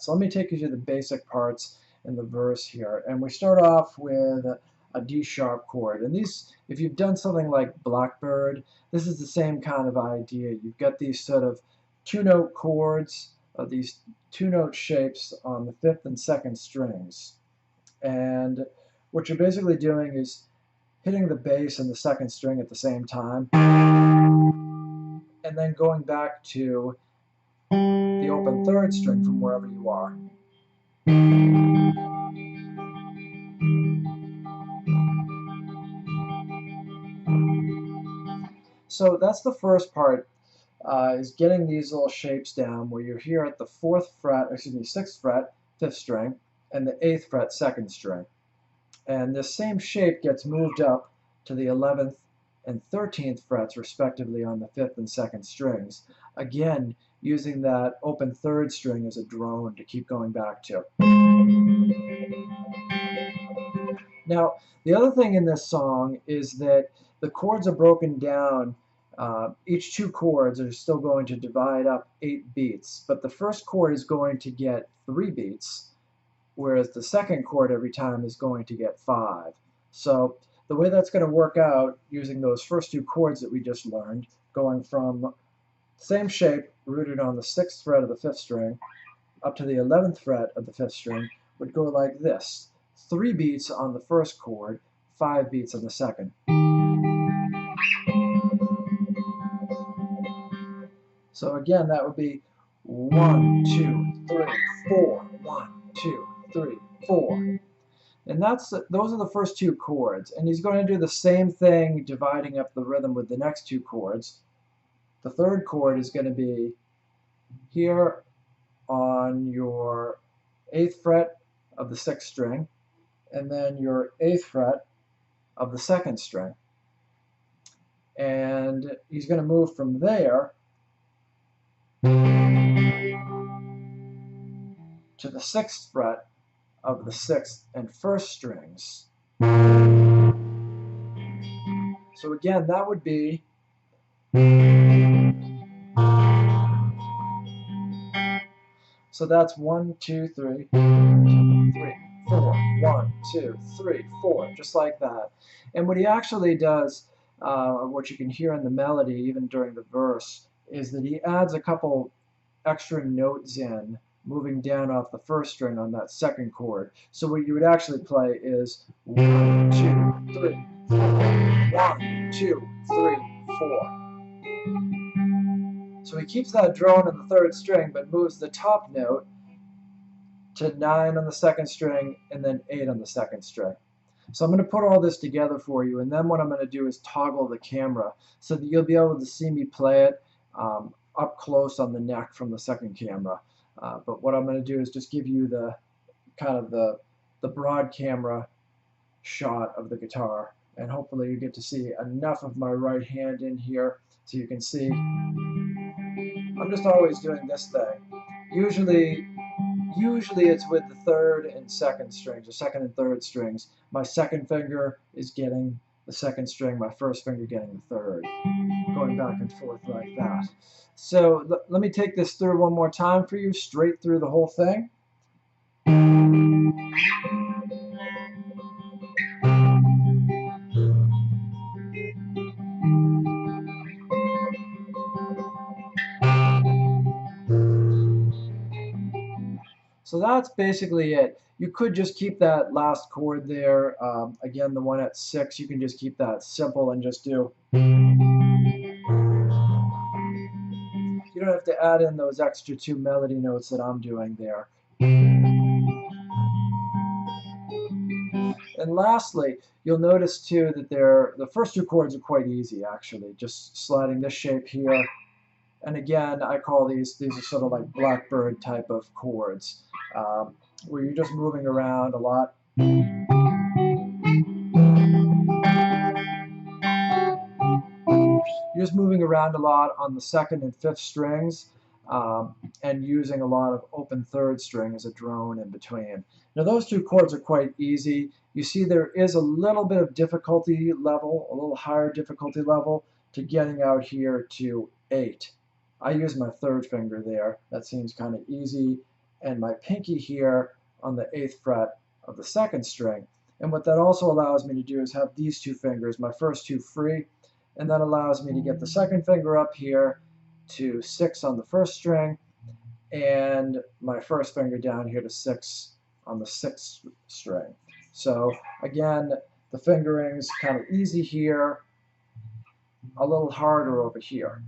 So let me take you to the basic parts in the verse here. And we start off with a D sharp chord. And these, if you've done something like Blackbird, this is the same kind of idea. You've got these sort of two-note chords, these two-note shapes on the fifth and second strings. And what you're basically doing is hitting the bass and the second string at the same time, and then going back to the open third string from wherever you are. So that's the first part, is getting these little shapes down where you're here at the sixth fret, fifth string, and the eighth fret, second string. And this same shape gets moved up to the 11th and 13th frets respectively on the fifth and second strings. Again, using that open third string as a drone to keep going back to. Now, the other thing in this song is that the chords are broken down. Each two chords are still going to divide up 8 beats, but the first chord is going to get 3 beats, whereas the second chord every time is going to get 5. So the way that's going to work out, using those first two chords that we just learned, going from same shape, rooted on the 6th fret of the 5th string, up to the 11th fret of the 5th string, would go like this. 3 beats on the first chord, 5 beats on the second. So again, that would be 1, 2, 3, 4, 1, 2, 3, 4. And those are the first two chords. And he's going to do the same thing, dividing up the rhythm with the next two chords. The third chord is going to be here on your 8th fret of the 6th string, and then your 8th fret of the 2nd string. And he's going to move from there to the 6th fret of the 6th and 1st strings. So again, that would be so that's 1, 2, 3, 4, 1, 2, 3, 4, just like that. And what he actually does, what you can hear in the melody, even during the verse, is that he adds a couple extra notes in, moving down off the first string on that second chord. So what you would actually play is 1, 2, 3, 4, 1, 2, 3, 4. So he keeps that drone on the third string, but moves the top note to 9 on the second string and then 8 on the second string. So I'm going to put all this together for you, and then what I'm going to do is toggle the camera so that you'll be able to see me play it up close on the neck from the second camera. But what I'm going to do is just give you the kind of the broad camera shot of the guitar, and hopefully you get to see enough of my right hand in here so you can see. I'm just always doing this thing. Usually it's with the third and second strings, or second and third strings. My second finger is getting the second string, my first finger getting the third, going back and forth like that. So let me take this through one more time for you, straight through the whole thing. So that's basically it. You could just keep that last chord there. Again, the one at 6, you can just keep that simple and just do. You don't have to add in those extra 2 melody notes that I'm doing there. And lastly, you'll notice too that the first 2 chords are quite easy actually, just sliding this shape here. And again, I call these are sort of like Blackbird type of chords, where you're just moving around a lot. You're just moving around a lot on the 2nd and 5th strings, and using a lot of open third string as a drone in between. Now those 2 chords are quite easy. You see there is a little bit of difficulty level, a little higher difficulty level, to getting out here to 8. I use my third finger there. That seems kind of easy. and my pinky here on the 8th fret of the 2nd string. And what that also allows me to do is have these two fingers, my first two free, and that allows me to get the 2nd finger up here to 6 on the 1st string, and my 1st finger down here to 6 on the 6th string. So again, the fingering's kind of easy here, a little harder over here.